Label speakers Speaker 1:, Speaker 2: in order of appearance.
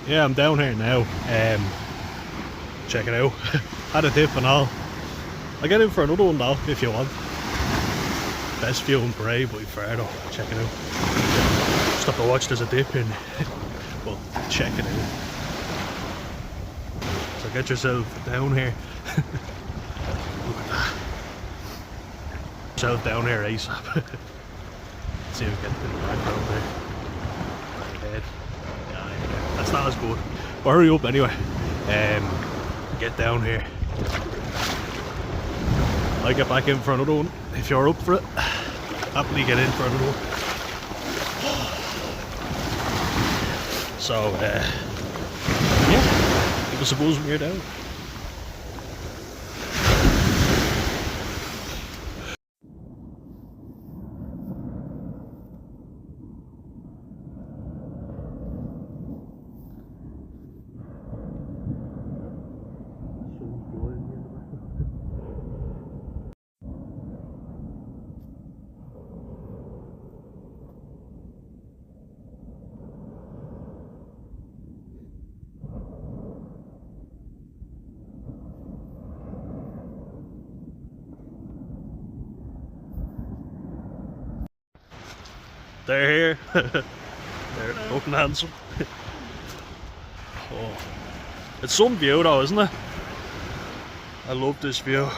Speaker 1: Yeah, I'm down here now. Check it out. Had a dip and all. I'll get in for another one though, if you want. Best view in Bray by far though. Check it out. Just have to watch there's a dip in. Well, check it out. So get yourself down here. Look at that. Yourself down here ASAP. See if we get the background there. Right ahead. Yeah, that's not as good. But hurry up anyway. Get down here. I'll get back in for another one if you're up for it. Happily get in for another one. So, yeah, I suppose when you're down. They're here. They're looking handsome. Oh, it's some view though, isn't it? I love this view.